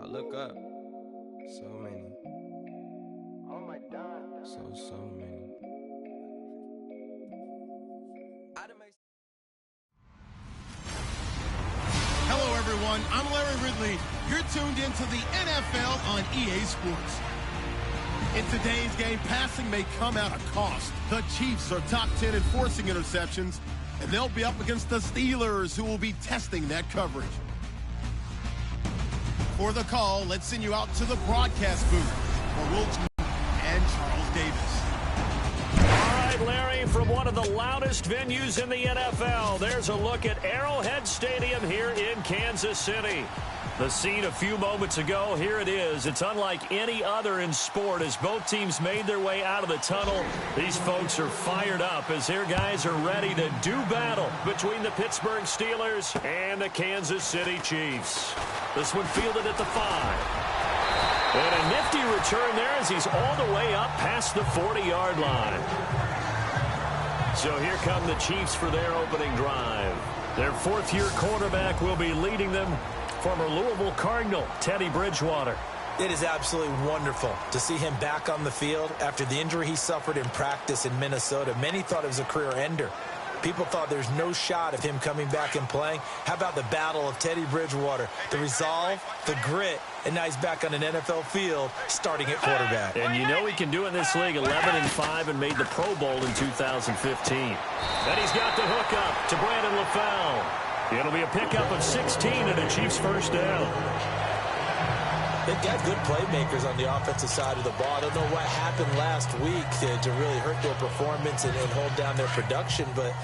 look up. So many. Oh my God. So many. Hello, everyone. I'm Larry Ridley. You're tuned into the NFL on EA Sports. In today's game, passing may come at a cost. The Chiefs are top 10 in forcing interceptions, and they'll be up against the Steelers, who will be testing that coverage. For the call, let's send you out to the broadcast booth for Will and Charles Davis. All right, Larry, from one of the loudest venues in the NFL, there's a look at Arrowhead Stadium here in Kansas City. The scene a few moments ago, here it is. It's unlike any other in sport as both teams made their way out of the tunnel. These folks are fired up as their guys are ready to do battle between the Pittsburgh Steelers and the Kansas City Chiefs. This one fielded at the 5. And a nifty return there as he's all the way up past the 40-yard line. So here come the Chiefs for their opening drive. Their fourth-year quarterback will be leading them, former Louisville Cardinal, Teddy Bridgewater. It is absolutely wonderful to see him back on the field after the injury he suffered in practice in Minnesota. Many thought it was a career ender. People thought there's no shot of him coming back and playing. How about the battle of Teddy Bridgewater? The resolve, the grit, and now he's back on an NFL field starting at quarterback. And you know he can do it in this league, 11-5, and made the Pro Bowl in 2015. And he's got the hook up to Brandon LaFell. It'll be a pickup of 16 and a Chiefs first down. They've got good playmakers on the offensive side of the ball. I don't know what happened last week to really hurt their performance and hold down their production, but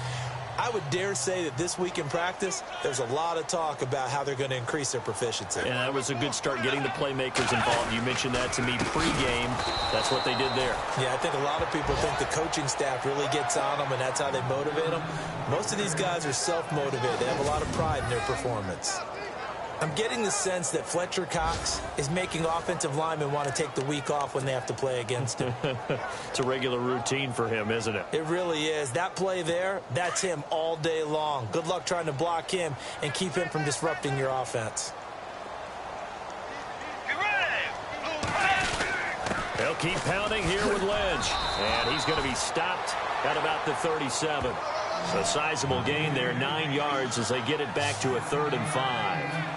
I would dare say that this week in practice, there's a lot of talk about how they're going to increase their proficiency. And that was a good start getting the playmakers involved. You mentioned that to me pregame. That's what they did there. Yeah, I think a lot of people think the coaching staff really gets on them, and that's how they motivate them. Most of these guys are self-motivated. They have a lot of pride in their performance. I'm getting the sense that Fletcher Cox is making offensive linemen want to take the week off when they have to play against him. It's a regular routine for him, isn't it? It really is. That play there, that's him all day long. Good luck trying to block him and keep him from disrupting your offense. They'll keep pounding here with Lynch. And he's going to be stopped at about the 37. So a sizable gain there, 9 yards as they get it back to a 3rd and 5.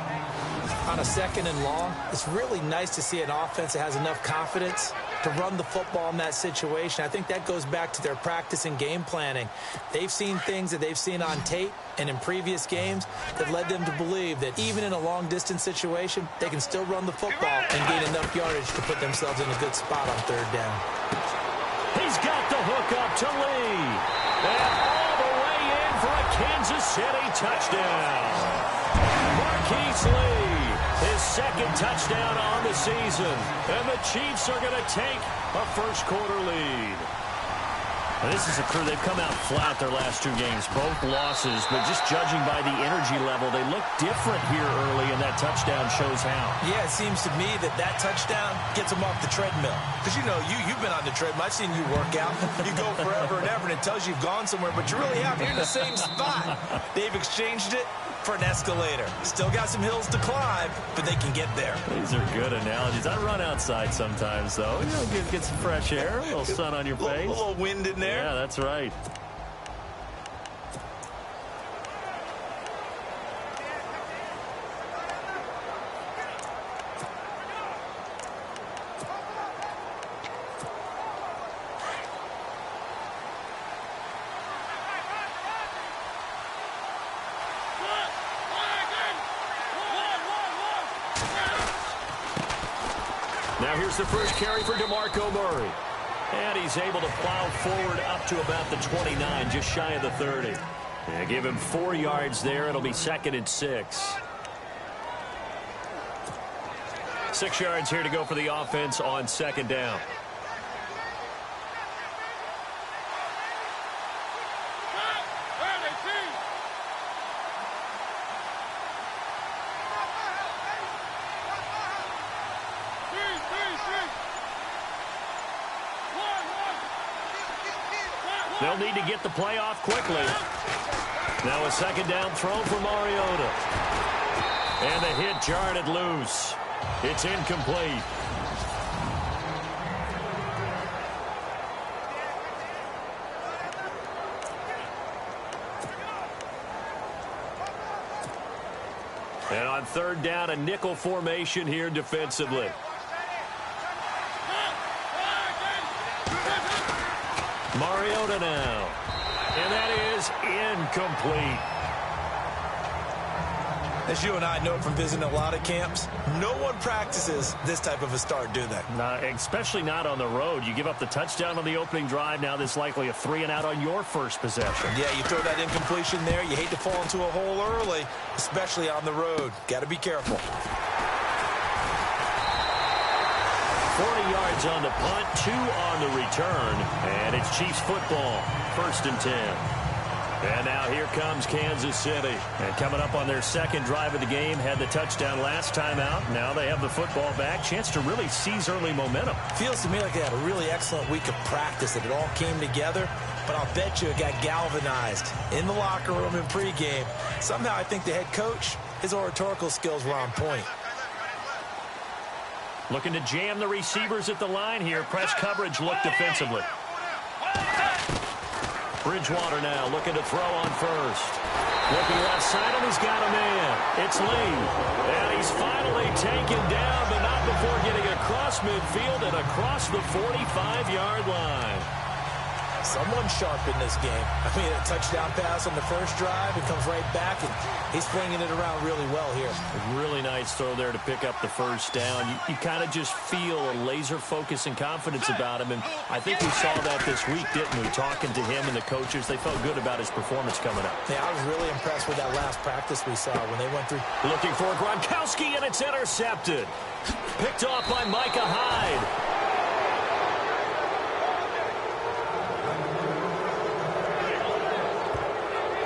On a 2nd and long, it's really nice to see an offense that has enough confidence to run the football in that situation. I think that goes back to their practice and game planning. They've seen things that they've seen on tape and in previous games that led them to believe that even in a long-distance situation, they can still run the football and gain enough yardage to put themselves in a good spot on 3rd down. He's got the hook up to Lee. And all the way in for a Kansas City touchdown. Marquise Lee. His 2nd touchdown on the season. And the Chiefs are going to take a first-quarter lead. Now, this is a crew. They've come out flat their last 2 games, both losses. But just judging by the energy level, they look different here early, and that touchdown shows how. Yeah, it seems to me that touchdown gets them off the treadmill. Because, you know, you've been on the treadmill. I've seen you work out. You go forever and ever, and it tells you you've gone somewhere, but you really haven't. You're in the same spot. They've exchanged it for an escalator. Still got some hills to climb, but they can get there. These are good analogies. I run outside sometimes, though. You know, get some fresh air, a little sun on your face. A little wind in there. Yeah, that's right. Now here's the first carry for DeMarco Murray. And he's able to plow forward up to about the 29, just shy of the 30. Yeah, give him 4 yards there. It'll be 2nd and 6. 6 yards here to go for the offense on 2nd down. They'll need to get the play off quickly. Now a 2nd down throw for Mariota. And the hit jarred it loose. It's incomplete. And on third down, a nickel formation here defensively. Mariota now. And that is incomplete. As you and I know from visiting a lot of camps, no one practices this type of a start, do they? Especially not on the road. You give up the touchdown on the opening drive. Now there's likely a 3-and-out on your first possession. Yeah, you throw that incompletion there. You hate to fall into a hole early, especially on the road. Got to be careful. 40 yards on the punt, 2 on the return, and it's Chiefs football, 1st and 10. And now here comes Kansas City. And coming up on their second drive of the game, had the touchdown last time out. Now they have the football back. Chance to really seize early momentum. Feels to me like they had a really excellent week of practice, that it all came together. But I'll bet you it got galvanized in the locker room in pregame. Somehow I think the head coach, his oratorical skills were on point. Looking to jam the receivers at the line here. Press coverage look defensively. Bridgewater now looking to throw on first. Looking left side, and he's got a man. It's Lee. And he's finally taken down, but not before getting across midfield and across the 45-yard line. Someone sharp in this game. I mean, a touchdown pass on the first drive. It comes right back, and he's flinging it around really well here. A really nice throw there to pick up the first down. You kind of just feel a laser focus and confidence about him, and I think we saw that this week, didn't we? Talking to him and the coaches, they felt good about his performance coming up. Yeah, I was really impressed with that last practice we saw when they went through. Looking for Gronkowski, and it's intercepted. Picked off by Micah Hyde.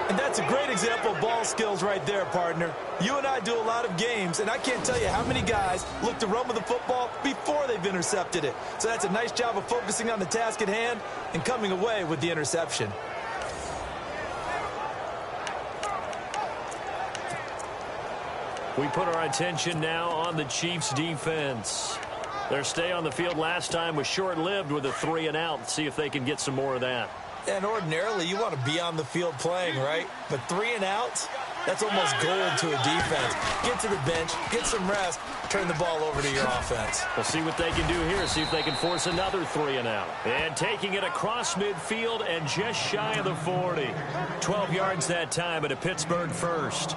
And that's a great example of ball skills right there, partner. You and I do a lot of games, and I can't tell you how many guys look to run with the football before they've intercepted it. So that's a nice job of focusing on the task at hand and coming away with the interception. We put our attention now on the Chiefs' defense. Their stay on the field last time was short-lived with a 3-and-out. See if they can get some more of that. And ordinarily, you want to be on the field playing, right? But 3-and-outs, that's almost gold to a defense. Get to the bench, get some rest, turn the ball over to your offense. We'll see what they can do here, see if they can force another 3-and-out. And taking it across midfield and just shy of the 40. 12 yards that time at a Pittsburgh first.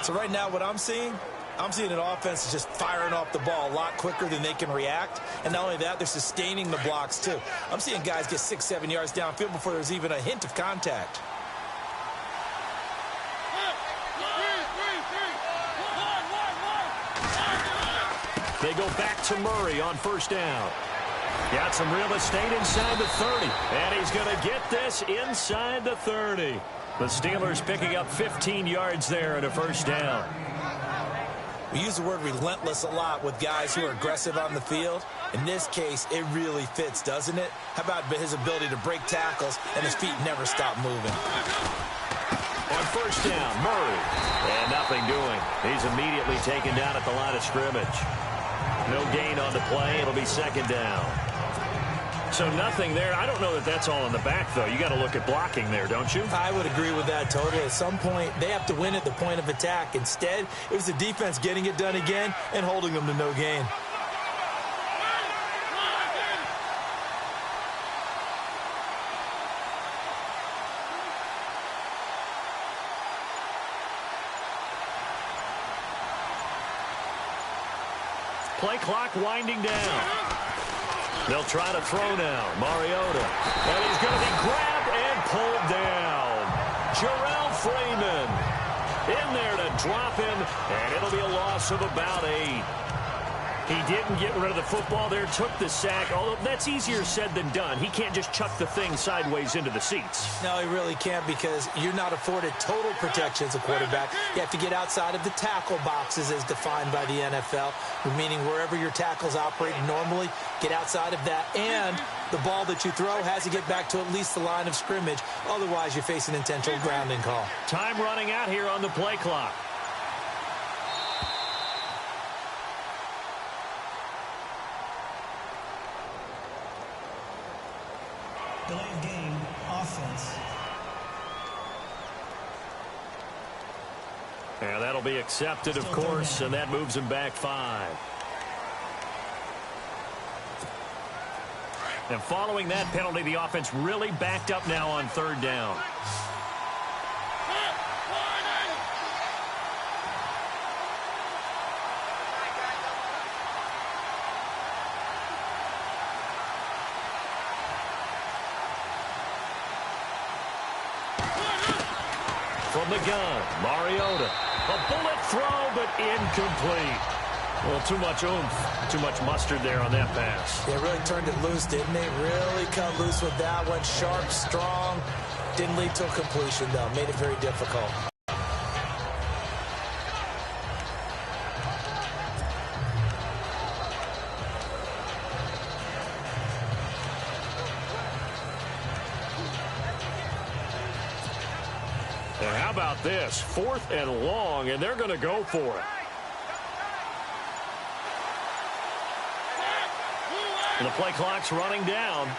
So right now what I'm seeing an offense that's just firing off the ball a lot quicker than they can react. And not only that, they're sustaining the blocks, too. I'm seeing guys get 6-7 yards downfield before there's even a hint of contact. They go back to Murray on first down. Got some real estate inside the 30. And he's going to get this inside the 30. The Steelers picking up 15 yards there at a first down. We use the word relentless a lot with guys who are aggressive on the field. In this case, it really fits, doesn't it? How about his ability to break tackles and his feet never stop moving? On first down, Murray. And nothing doing. He's immediately taken down at the line of scrimmage. No gain on the play. It'll be second down. So nothing there. I don't know that that's all in the back, though. You got to look at blocking there, don't you? I would agree with that totally. At some point, they have to win at the point of attack. Instead, it was the defense getting it done again and holding them to no gain. Play clock winding down. They'll try to throw now. Mariota. And he's going to be grabbed and pulled down. Jarrell Freeman in there to drop him. And it'll be a loss of about 8. He didn't get rid of the football there, took the sack. Although that's easier said than done. He can't just chuck the thing sideways into the seats. No, he really can't, because you're not afforded total protection as a quarterback. You have to get outside of the tackle boxes as defined by the NFL, meaning wherever your tackles operate normally, get outside of that. And the ball that you throw has to get back to at least the line of scrimmage. Otherwise, you face an intentional grounding call. Time running out here on the play clock. Delay of game, offense. And that'll be accepted, of course, and that moves him back 5. And following that penalty, the offense really backed up now on 3rd down. From the gun, Mariota. A bullet throw, but incomplete. Well, too much oomph, too much mustard there on that pass. They really turned it loose, didn't they? Really cut loose with that one. Sharp, strong. Didn't lead to a completion, though. Made it very difficult. And how about this? 4th and long, and they're going to go for it. And the play clock's running down.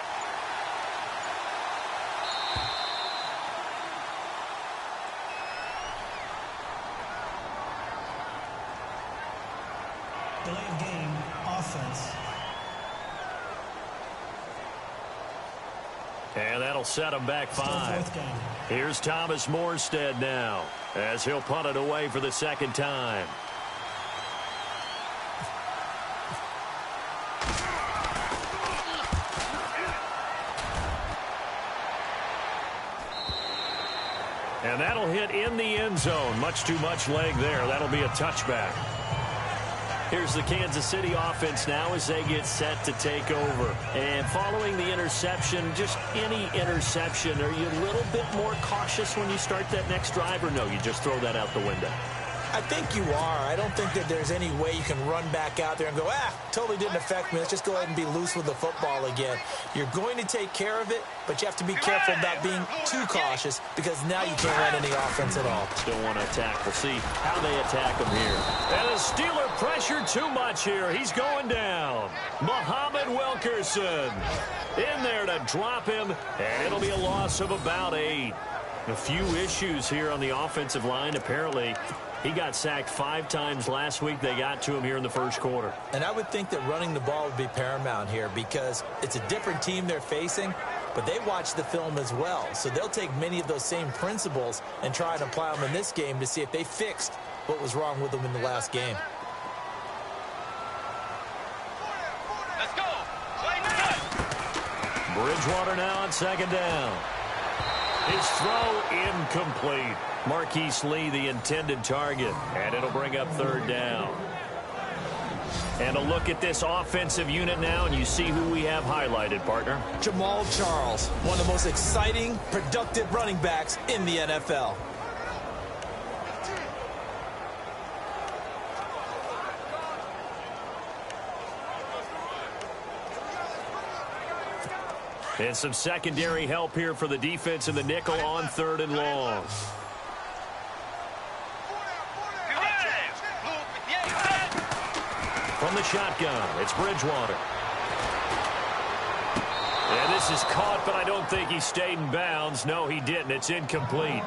Delay of game, offense. And that'll set him back 5. Here's Thomas Morstead now, as he'll punt it away for the 2nd time. And that'll hit in the end zone. Much too much leg there. That'll be a touchback. Here's the Kansas City offense now as they get set to take over. And following the interception, just any interception, are you a little bit more cautious when you start that next drive, or no, you just throw that out the window? I think you are. I don't think that there's any way you can run back out there and go, totally didn't affect me. Let's just go ahead and be loose with the football again. You're going to take care of it, but you have to be careful about being too cautious because now you can't run any offense at all. Still want to attack. We'll see how they attack him here. And the Steeler pressure too much here. He's going down. Muhammad Wilkerson in there to drop him, and it'll be a loss of about 8. A few issues here on the offensive line. Apparently, he got sacked 5 times last week. They got to him here in the first quarter. And I would think that running the ball would be paramount here because it's a different team they're facing, but they watch the film as well. So they'll take many of those same principles and try and apply them in this game to see if they fixed what was wrong with them in the last game. Let's go. Bridgewater now on 2nd down. His throw incomplete. Marquise Lee, the intended target, and it'll bring up 3rd down. And a look at this offensive unit now, and you see who we have highlighted, partner. Jamal Charles, one of the most exciting, productive running backs in the NFL. And some secondary help here for the defense in the nickel on 3rd and long. From the shotgun, it's Bridgewater. And this is caught, but I don't think he stayed in bounds. No, he didn't. It's incomplete.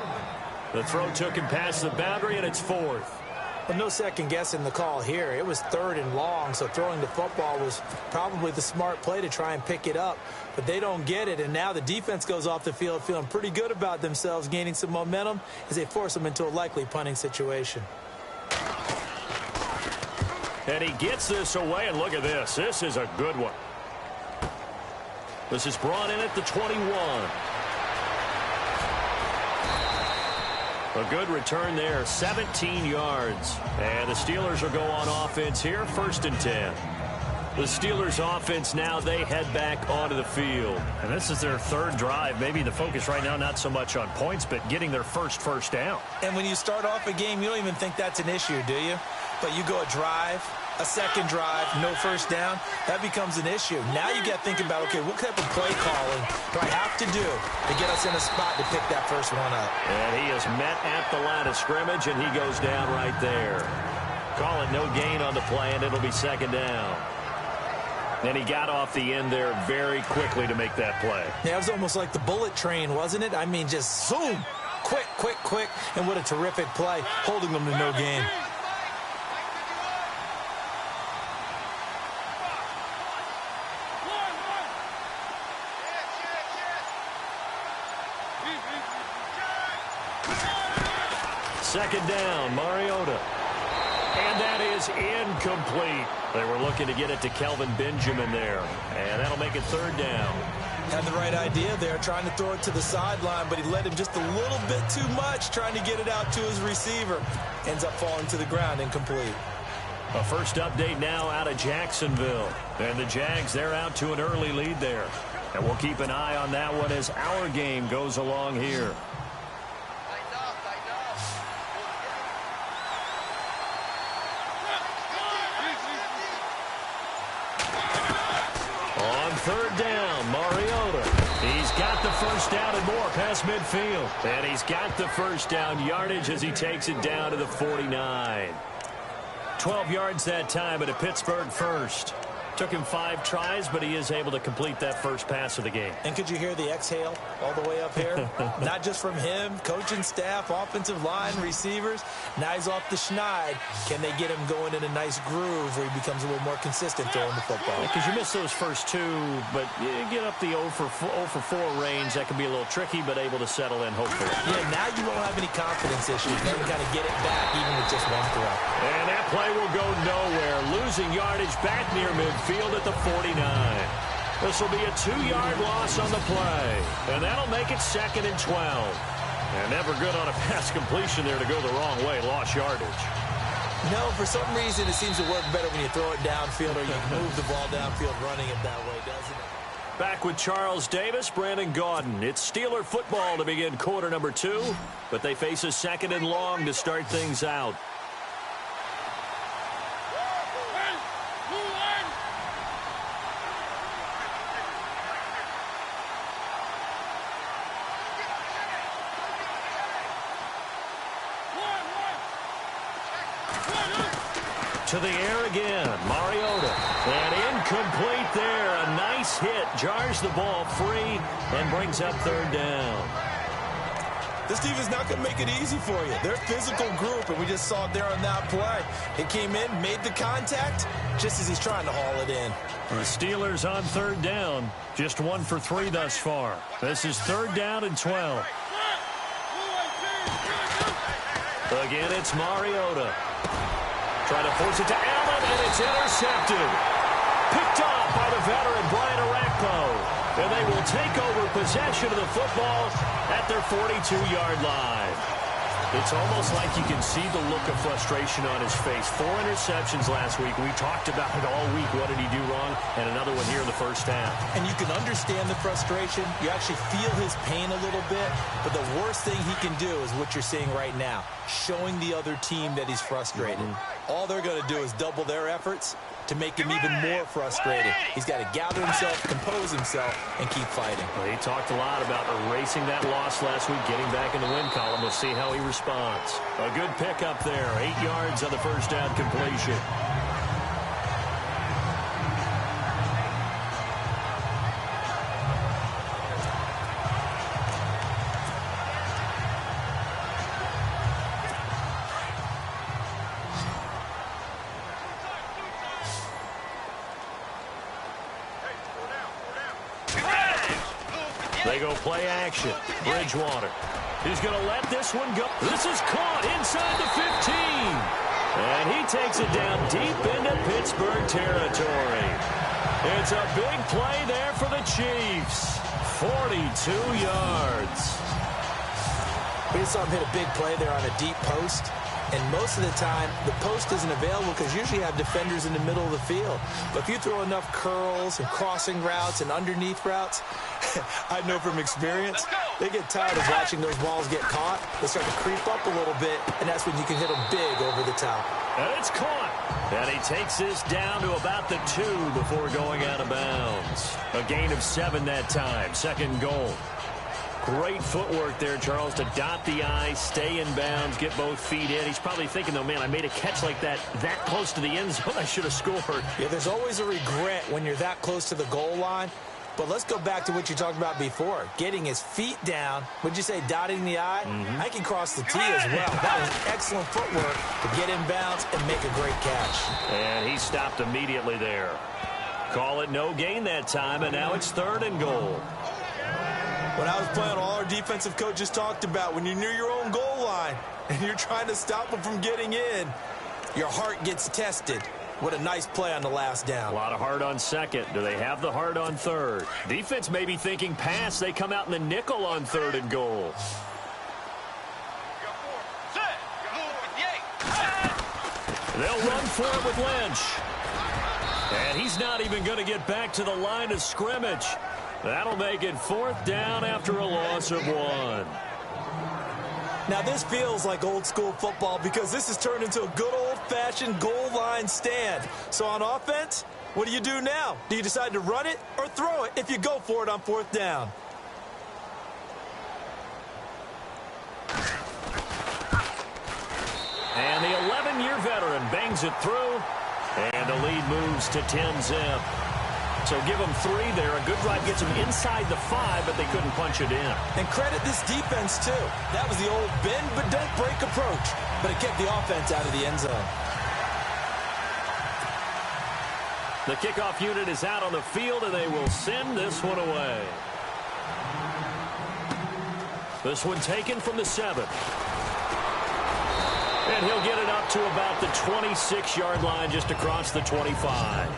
The throw took him past the boundary, and it's 4th. But no second guessing the call here. It was 3rd and long, so throwing the football was probably the smart play to try and pick it up. But they don't get it, and now the defense goes off the field feeling pretty good about themselves, gaining some momentum as they force them into a likely punting situation. And he gets this away, and look at this. This is a good one. This is brought in at the 21. A good return there, 17 yards. And the Steelers will go on offense here, 1st and 10. The Steelers offense now, they head back onto the field. And this is their 3rd drive. Maybe the focus right now not so much on points, but getting their first down. And when you start off a game, you don't even think that's an issue, do you? But you go a drive, a second drive, no first down, that becomes an issue. Now you got to think about, okay, what type of play calling do I have to do to get us in a spot to pick that first one up? And he is met at the line of scrimmage, and he goes down right there. Call it no gain on the play, and it'll be 2nd down. And he got off the end there very quickly to make that play. Yeah, it was almost like the bullet train, wasn't it? I mean, just zoom. Quick, quick, quick. And what a terrific play, holding them to no gain. Second down, Mariota. And that is incomplete. They were looking to get it to Kelvin Benjamin there. And that'll make it third down. Had the right idea there, trying to throw it to the sideline, but he led him just a little bit too much, trying to get it out to his receiver. Ends up falling to the ground, incomplete. A first update now out of Jacksonville. And the Jags, they're out to an early lead there. And we'll keep an eye on that one as our game goes along here. Third down, Mariota. He's got the first down and more past midfield. And he's got the first down yardage as he takes it down to the 49. 12 yards that time at a Pittsburgh first. Took him 5 tries, but he is able to complete that first pass of the game. And could you hear the exhale all the way up here? Not just from him, coaching staff, offensive line, receivers. Now he's off the schneid. Can they get him going in a nice groove where he becomes a little more consistent throwing the football? Because you miss those first 2, but you get up the 0 for 4 range. That can be a little tricky, but able to settle in, hopefully. Yeah, now you won't have any confidence issues. Now you got to get it back, even with just 1 throw. And that play will go nowhere. Losing yardage back near midfield at the 49. This will be a 2-yard loss on the play. And that'll make it 2nd and 12. And never good on a pass completion there to go the wrong way. Lost yardage. No, for some reason it seems to work better when you throw it downfield or you move the ball downfield running it that way, doesn't it? Back with Charles Davis, Brandon Gaudin. It's Steeler football to begin quarter number 2. But they face a 2nd and long to start things out. To the air again, Mariota. And incomplete there. A nice hit. Jars the ball free and brings up third down. This team is not going to make it easy for you. They're a physical group, and we just saw it there on that play. It came in, made the contact, just as he's trying to haul it in. The Steelers on third down. Just 1 for 3 thus far. This is third down and 12. Again, it's Mariota. Trying to force it to Allen, and it's intercepted. Picked off by the veteran Brian Orakpo. And they will take over possession of the football at their 42-yard line. It's almost like you can see the look of frustration on his face. 4 interceptions last week. We talked about it all week. What did he do wrong? And another one here in the first half. And you can understand the frustration. You actually feel his pain a little bit. But the worst thing he can do is what you're seeing right now, showing the other team that he's frustrated. All they're going to do is double their efforts to make him even more frustrated. He's got to gather himself, compose himself, and keep fighting. Well, he talked a lot about erasing that loss last week, getting back in the win column. We'll see how he responds. A good pickup there. 8 yards on the first down completion. They go play action. Bridgewater. He's going to let this one go. This is caught inside the 15. And he takes it down deep into Pittsburgh territory. It's a big play there for the Chiefs. 42 yards. We saw him hit a big play there on a deep post. And most of the time, the post isn't available because usually you have defenders in the middle of the field. But if you throw enough curls and crossing routes and underneath routes, I know from experience, they get tired of watching those balls get caught. They start to creep up a little bit, and that's when you can hit them big over the top. And it's caught. And he takes this down to about the 2 before going out of bounds. A gain of 7 that time. Second goal. Great footwork there, Charles, to dot the I, stay in bounds, get both feet in. He's probably thinking, though, man, I made a catch like that close to the end zone. I should have scored. Yeah, there's always a regret when you're that close to the goal line. But let's go back to what you talked about before. Getting his feet down. Would you say dotting the I? I can cross the T as well. That was excellent footwork to get in bounds and make a great catch. And he stopped immediately there. Call it no gain that time, and now it's 3rd and goal. When I was playing, all our defensive coaches talked about when you're near your own goal line and you're trying to stop them from getting in, your heart gets tested. What a nice play on the last down. A lot of heart on 2nd. Do they have the heart on 3rd? Defense may be thinking pass. They come out in the nickel on 3rd and goal. They'll run for it with Lynch. And he's not even going to get back to the line of scrimmage. That'll make it 4th down after a loss of 1. Now, this feels like old-school football because this has turned into a good old-fashioned goal line stand. So on offense, what do you do now? Do you decide to run it or throw it if you go for it on 4th down? And the 11-year veteran bangs it through, and the lead moves to 10-zip. So give them 3 there. A good drive gets them inside the 5, but they couldn't punch it in. And credit this defense, too. That was the old bend but don't break approach, but it kept the offense out of the end zone. The kickoff unit is out on the field, and they will send this one away. This one taken from the 7. And he'll get it up to about the 26-yard line, just across the 25.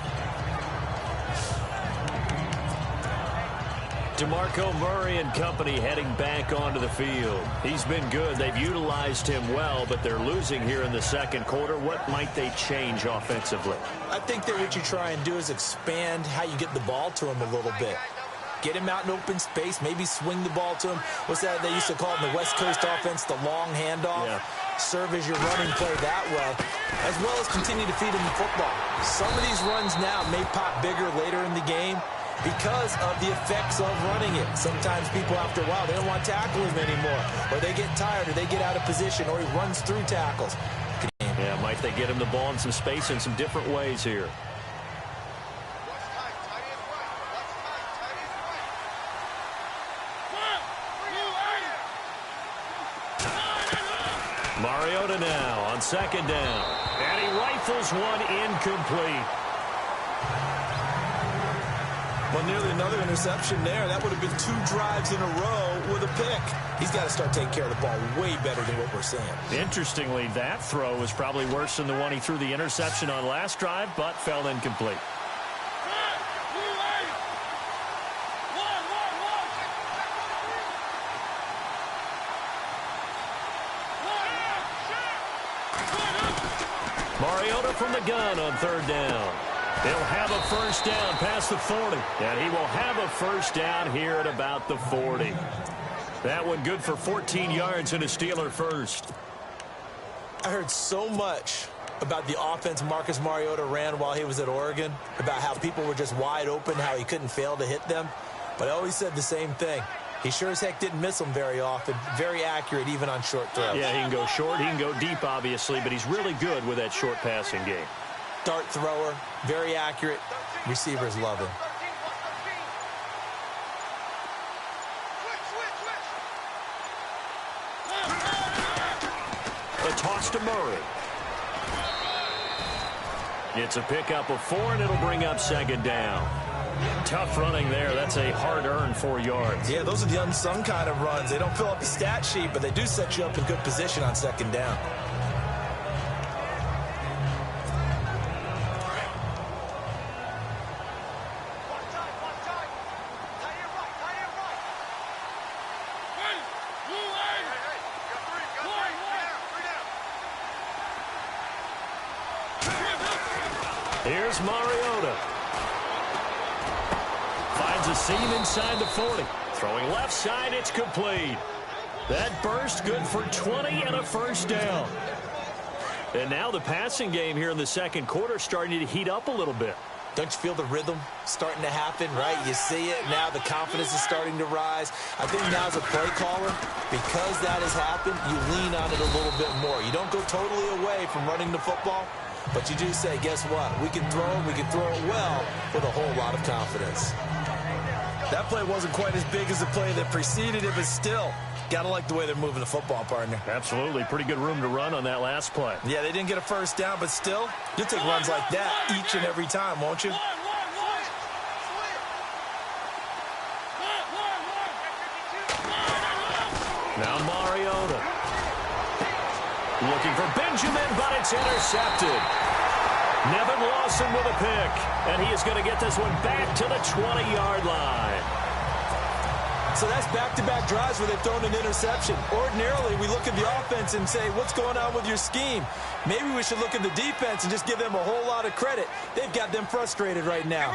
DeMarco Murray and company heading back onto the field. He's been good. They've utilized him well, but they're losing here in the 2nd quarter. What might they change offensively? I think that what you try and do is expand how you get the ball to him a little bit. Get him out in open space, maybe swing the ball to him. What's that they used to call it in the West Coast offense, the long handoff? Yeah. Serve as your running play that way, as well as continue to feed him the football. Some of these runs now may pop bigger later in the game because of the effects of running it. Sometimes people, after a while, they don't want to tackle him anymore, or they get tired, or they get out of position, or he runs through tackles. Yeah, might they get him the ball in some space in some different ways here? Mariota now on 2nd down. And he rifles one incomplete. Well, nearly another interception there. That would have been 2 drives in a row with a pick. He's got to start taking care of the ball way better than what we're seeing. Interestingly, that throw was probably worse than the one he threw the interception on last drive, but fell incomplete. Mariota from the gun on 3rd down. He'll have a first down past the 40. And he will have a first down here at about the 40. That one good for 14 yards and a Steeler first. I heard so much about the offense Marcus Mariota ran while he was at Oregon, about how people were just wide open, how he couldn't fail to hit them. But I always said the same thing. He sure as heck didn't miss them very often. Very accurate, even on short throws. Yeah, he can go short. He can go deep, obviously, but he's really good with that short passing game. Dart thrower, very accurate. Receivers love him. A toss to Murray. It's a pickup of 4, and it'll bring up 2nd down. Tough running there. That's a hard-earned 4 yards. Yeah, those are the unsung kind of runs. They don't fill up the stat sheet, but they do set you up in good position on 2nd down. Here's Mariota. Finds a seam inside the 40. Throwing left side, it's complete. That burst good for 20 and a first down. And now the passing game here in the 2nd quarter starting to heat up a little bit. Don't you feel the rhythm starting to happen, right? You see it. Now the confidence is starting to rise. I think now as a play caller, because that has happened, you lean on it a little bit more. You don't go totally away from running the football, but you do say, guess what? We can throw it well with a whole lot of confidence. That play wasn't quite as big as the play that preceded it, but still, got to like the way they're moving the football, partner. Absolutely. Pretty good room to run on that last play. Yeah, they didn't get a first down, but still, you'll take runs like that each and every time, won't you? Now Mariota. Looking for Benjamin, but it's intercepted. Nevin Lawson with a pick, and he is going to get this one back to the 20-yard line. So that's back-to-back drives where they've thrown an interception. Ordinarily, we look at the offense and say, what's going on with your scheme? Maybe we should look at the defense and just give them a whole lot of credit. They've got them frustrated right now.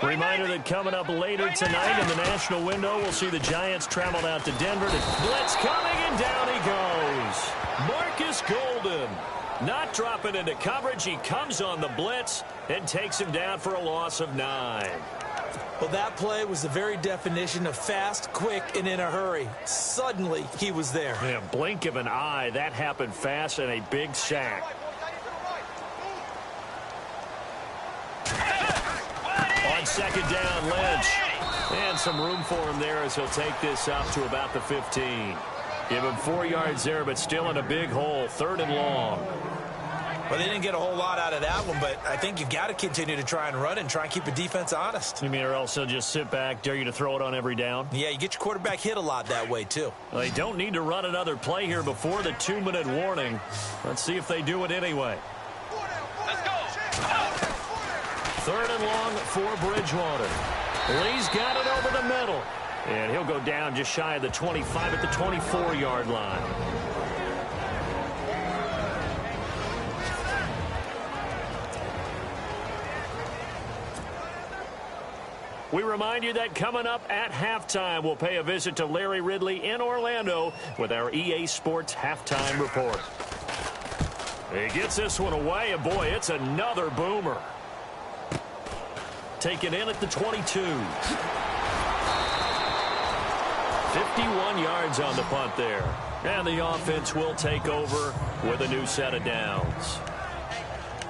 Reminder that coming up later tonight in the national window, we'll see the Giants travel out to Denver. Blitz coming, and down he goes. Marcus Golden. Not dropping into coverage. He comes on the blitz and takes him down for a loss of 9. Well, that play was the very definition of fast, quick, and in a hurry. Suddenly, he was there. Yeah, blink of an eye. That happened fast and a big sack. On second down, Lynch. And some room for him there as he'll take this up to about the 15. Give him 4 yards there, but still in a big hole. 3rd and long. Well, they didn't get a whole lot out of that one, but I think you've got to continue to try and run and try and keep the defense honest. You mean, or else they'll just sit back, dare you to throw it on every down? Yeah, you get your quarterback hit a lot that way, too. Well, they don't need to run another play here before the 2-minute warning. Let's see if they do it anyway. Let's go. 3rd and long for Bridgewater. Lee's got it over the middle. And he'll go down just shy of the 25 at the 24-yard line. We remind you that coming up at halftime, we'll pay a visit to Larry Ridley in Orlando with our EA Sports Halftime Report. He gets this one away, and boy, it's another boomer. Taken in at the 22. 51 yards on the punt there. And the offense will take over with a new set of downs.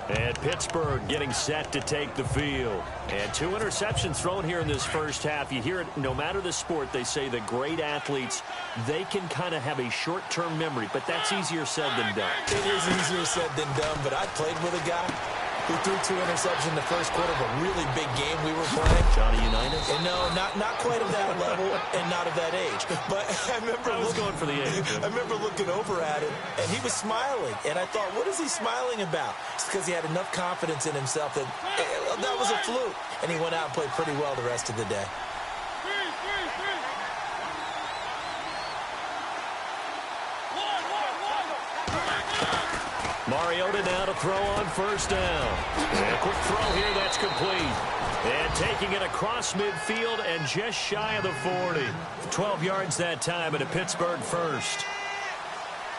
And Pittsburgh getting set to take the field. And 2 interceptions thrown here in this first half. You hear it, no matter the sport, they say the great athletes, they can kind of have a short-term memory, but that's easier said than done. It is easier said than done, but I played with a guy who threw 2 interceptions in the first quarter of a really big game we were playing. Johnny Unitas? And no, not quite of that level and not of that age. But I remember going for the age. I remember looking over at him, and he was smiling. And I thought, what is he smiling about? It's because he had enough confidence in himself that that was a fluke. And he went out and played pretty well the rest of the day. Mariota now to throw on first down. And a quick throw here, that's complete. And taking it across midfield and just shy of the 40. 12 yards that time at a Pittsburgh first.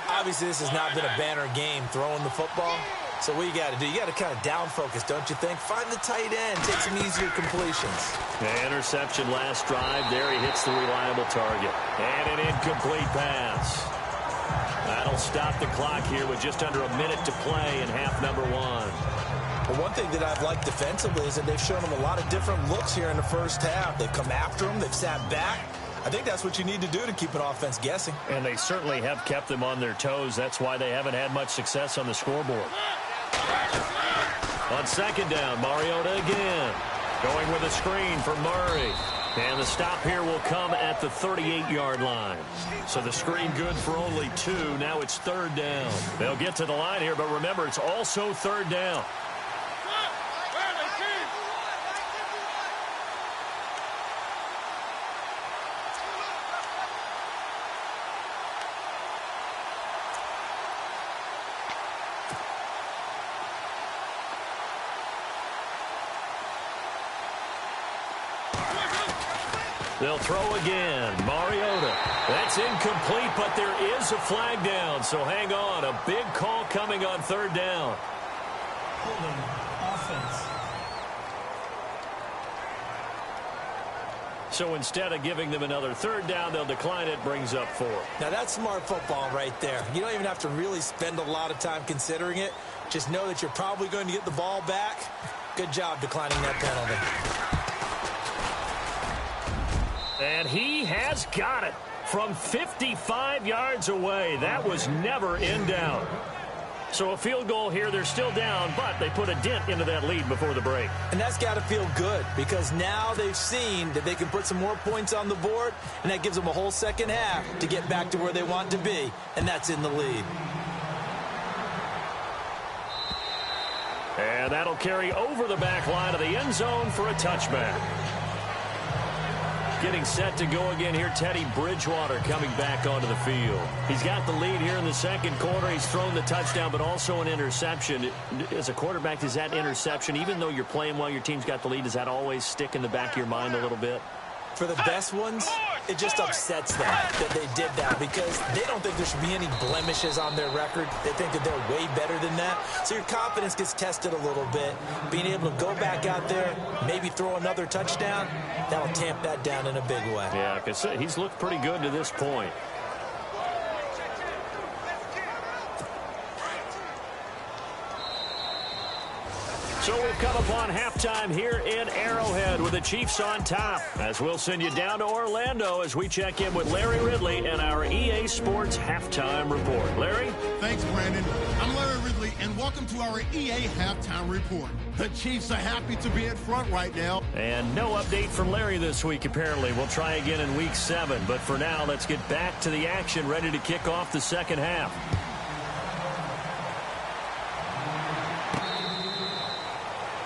Obviously, this has not been a banner game throwing the football. So what you got to do, you got to kind of down focus, don't you think? Find the tight end, take some easier completions. The interception last drive. There he hits the reliable target. And an incomplete pass. That'll stop the clock here with just under a minute to play in half number 1. Well, one thing that I've liked defensively is that they've shown them a lot of different looks here in the first half. They've come after them. They've sat back. I think that's what you need to do to keep an offense guessing. And they certainly have kept them on their toes. That's why they haven't had much success on the scoreboard. On second down, Mariota again. Going with a screen for Murray. And the stop here will come at the 38-yard line. So the screen good for only 2. Now it's 3rd down. They'll get to the line here, but remember, it's also 3rd down. They'll throw again. Mariota. That's incomplete, but there is a flag down. So hang on. A big call coming on 3rd down. Holding offense. So instead of giving them another third down, they'll decline it, brings up 4. Now, that's smart football right there. You don't even have to really spend a lot of time considering it. Just know that you're probably going to get the ball back. Good job declining that penalty. And he has got it from 55 yards away. That was never in doubt. So a field goal here. They're still down, but they put a dent into that lead before the break. And that's got to feel good because now they've seen that they can put some more points on the board, and that gives them a whole second half to get back to where they want to be, and that's in the lead. And that'll carry over the back line of the end zone for a touchback. Getting set to go again here, Teddy Bridgewater coming back onto the field. He's got the lead here in the second quarter. He's thrown the touchdown, but also an interception. As a quarterback, does that interception, even though you're playing while your team's got the lead, does that always stick in the back of your mind a little bit? For the best ones, it just upsets them that they did that because they don't think there should be any blemishes on their record. They think that they're way better than that. So your confidence gets tested a little bit. Being able to go back out there, maybe throw another touchdown, that'll tamp that down in a big way. Yeah, because he's looked pretty good to this point. So we've come upon halftime here in Arrowhead with the Chiefs on top. As we'll send you down to Orlando as we check in with Larry Ridley and our EA Sports Halftime Report. Larry? Thanks, Brandon. I'm Larry Ridley, and welcome to our EA Halftime Report. The Chiefs are happy to be in front right now. And no update from Larry this week, apparently. We'll try again in Week 7. But for now, let's get back to the action, ready to kick off the second half.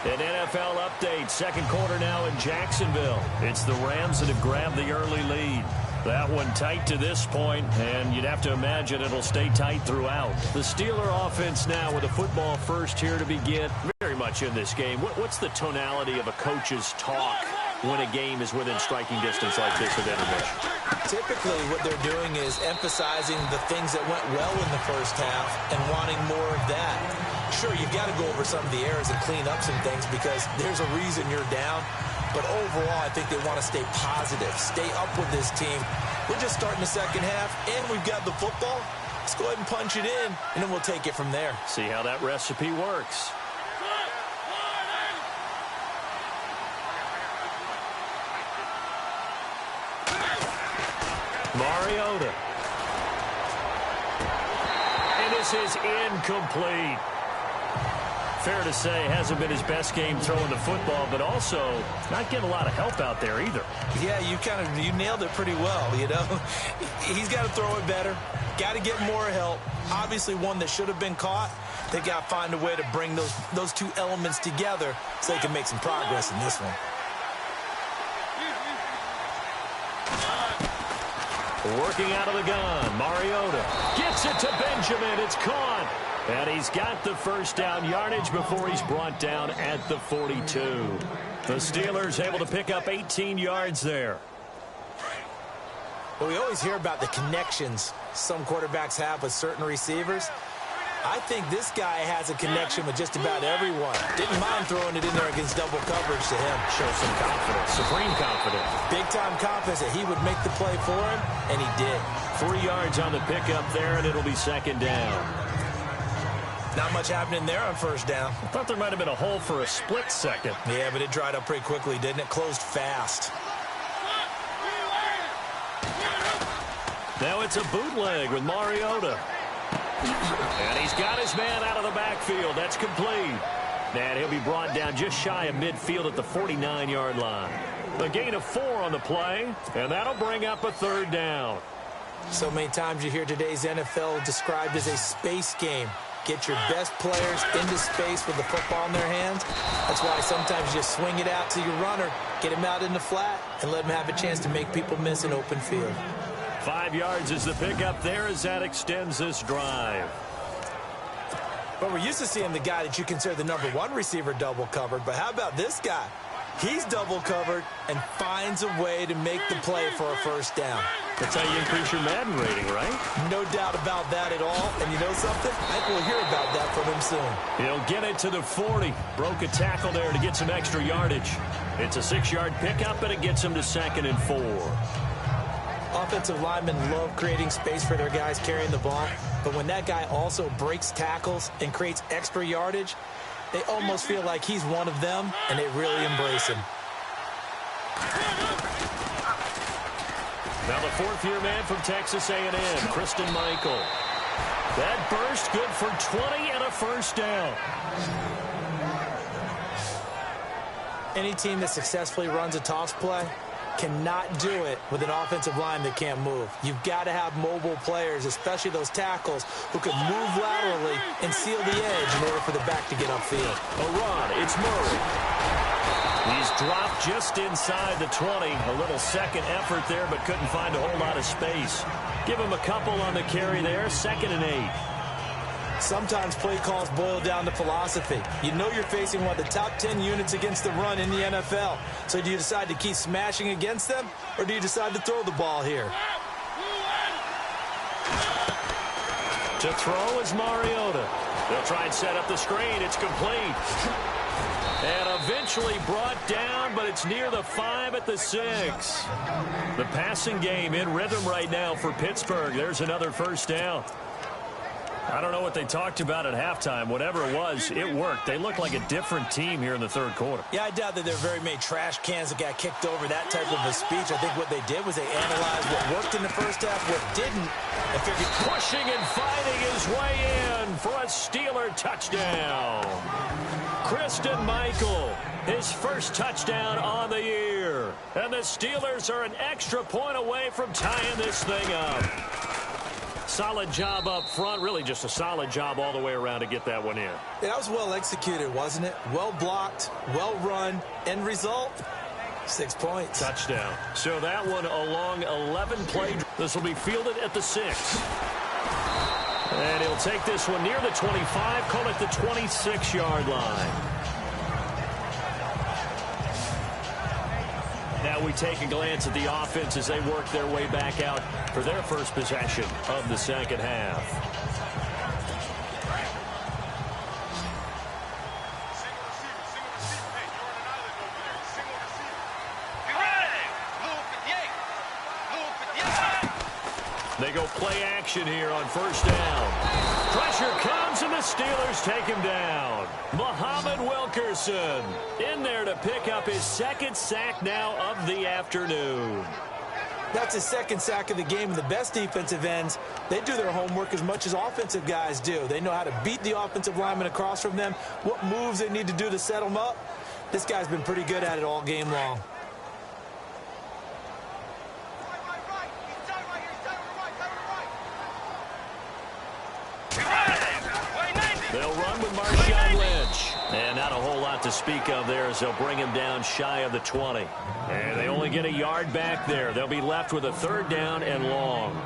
An NFL update, second quarter now in Jacksonville. It's the Rams that have grabbed the early lead. That one tight to this point, and you'd have to imagine it'll stay tight throughout. The Steeler offense now with a football first here to begin. Very much in this game. What's the tonality of a coach's talk when a game is within striking distance like this at intermission? Typically, what they're doing is emphasizing the things that went well in the first half and wanting more of that. Sure, you've got to go over some of the errors and clean up some things because there's a reason you're down. But overall, I think they want to stay positive, stay up with this team. We're just starting the second half, and we've got the football. Let's go ahead and punch it in, and then we'll take it from there. See how that recipe works. Mariota. And this is incomplete. Fair to say, hasn't been his best game throwing the football, but also not getting a lot of help out there either. Yeah, you nailed it pretty well, you know. He's got to throw it better, got to get more help. Obviously one that should have been caught. They got to find a way to bring those two elements together so they can make some progress in this one. Working out of the gun, Mariota gets it to Benjamin. It's caught. And he's got the first down yardage before he's brought down at the 42. The Steelers able to pick up 18 yards there. Well, we always hear about the connections some quarterbacks have with certain receivers. I think this guy has a connection with just about everyone. Didn't mind throwing it in there against double coverage to him. Show some confidence, supreme confidence. Big-time confidence that he would make the play for him, and he did. 3 yards on the pickup there, and it'll be second down. Not much happening there on first down. I thought there might have been a hole for a split second. Yeah, but it dried up pretty quickly, didn't it? Closed fast. Now it's a bootleg with Mariota. And he's got his man out of the backfield. That's complete. And he'll be brought down just shy of midfield at the 49-yard line. A gain of 4 on the play, and that'll bring up a third down. So many times you hear today's NFL described as a space game. Get your best players into space with the football in their hands. That's why sometimes you just swing it out to your runner, get him out in the flat, and let him have a chance to make people miss an open field. 5 yards is the pickup there as that extends this drive. But we're used to seeing the guy that you consider the #1 receiver double covered. But how about this guy? He's double covered and finds a way to make the play for a first down. That's how you increase your Madden rating, right? No doubt about that at all. And you know something? I think we'll hear about that from him soon. He'll get it to the 40. Broke a tackle there to get some extra yardage. It's a 6-yard pickup, and it gets him to 2nd and 4. Offensive linemen love creating space for their guys carrying the ball. But when that guy also breaks tackles and creates extra yardage, they almost feel like he's one of them, and they really embrace him. Now the 4th-year man from Texas A&M, Christine Michael. That burst good for 20 and a first down. Any team that successfully runs a toss play cannot do it with an offensive line that can't move. You've got to have mobile players, especially those tackles, who can move laterally and seal the edge in order for the back to get upfield. A run, it's Murray. He's dropped just inside the 20. A little second effort there, but couldn't find a whole lot of space. Give him a couple on the carry there, 2nd and 8. Sometimes play calls boil down to philosophy. You know you're facing one of the top 10 units against the run in the NFL. So do you decide to keep smashing against them, or do you decide to throw the ball here? To throw is Mariota. They'll try and set up the screen. It's complete. And eventually brought down, but it's near the 5 at the 6. The passing game in rhythm right now for Pittsburgh. There's another first down. I don't know what they talked about at halftime. Whatever it was, it worked. They look like a different team here in the 3rd quarter. Yeah, I doubt that there are very many trash cans that got kicked over, that type of a speech. I think what they did was they analyzed what worked in the first half, what didn't, and figured pushing and fighting his way in for a Steeler touchdown. Christine Michael, his first touchdown on the year. And the Steelers are an extra point away from tying this thing up. Solid job up front, really just a solid job all the way around to get that one in. That was well executed, wasn't it? Well blocked, well run, end result, 6 points. Touchdown. So that one a long 11 play. This will be fielded at the 6. And he'll take this one near the 25, call it the 26-yard line. Now we take a glance at the offense as they work their way back out for their first possession of the second half. They go play action here on first down. Pressure comes, and the Steelers take him down. Muhammad Wilkerson in there to pick up his 2nd sack now of the afternoon. That's his 2nd sack of the game. And the best defensive ends, they do their homework as much as offensive guys do. They know how to beat the offensive lineman across from them, what moves they need to do to set them up. This guy's been pretty good at it all game long. They'll run with Marshawn Lynch. And not a whole lot to speak of there as they'll bring him down shy of the 20. And they only get a yard back there. They'll be left with a 3rd down and long.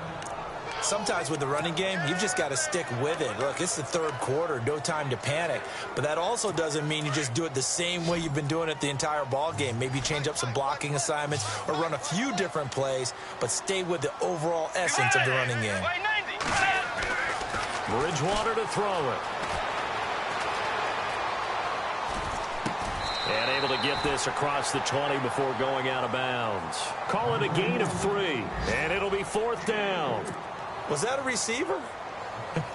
Sometimes with the running game, you've just got to stick with it. Look, it's the 3rd quarter, no time to panic. But that also doesn't mean you just do it the same way you've been doing it the entire ball game. Maybe change up some blocking assignments or run a few different plays, but stay with the overall essence of the running game. Bridgewater to throw it. And able to get this across the 20 before going out of bounds. Call it a gain of 3, and it'll be 4th down. Was that a receiver?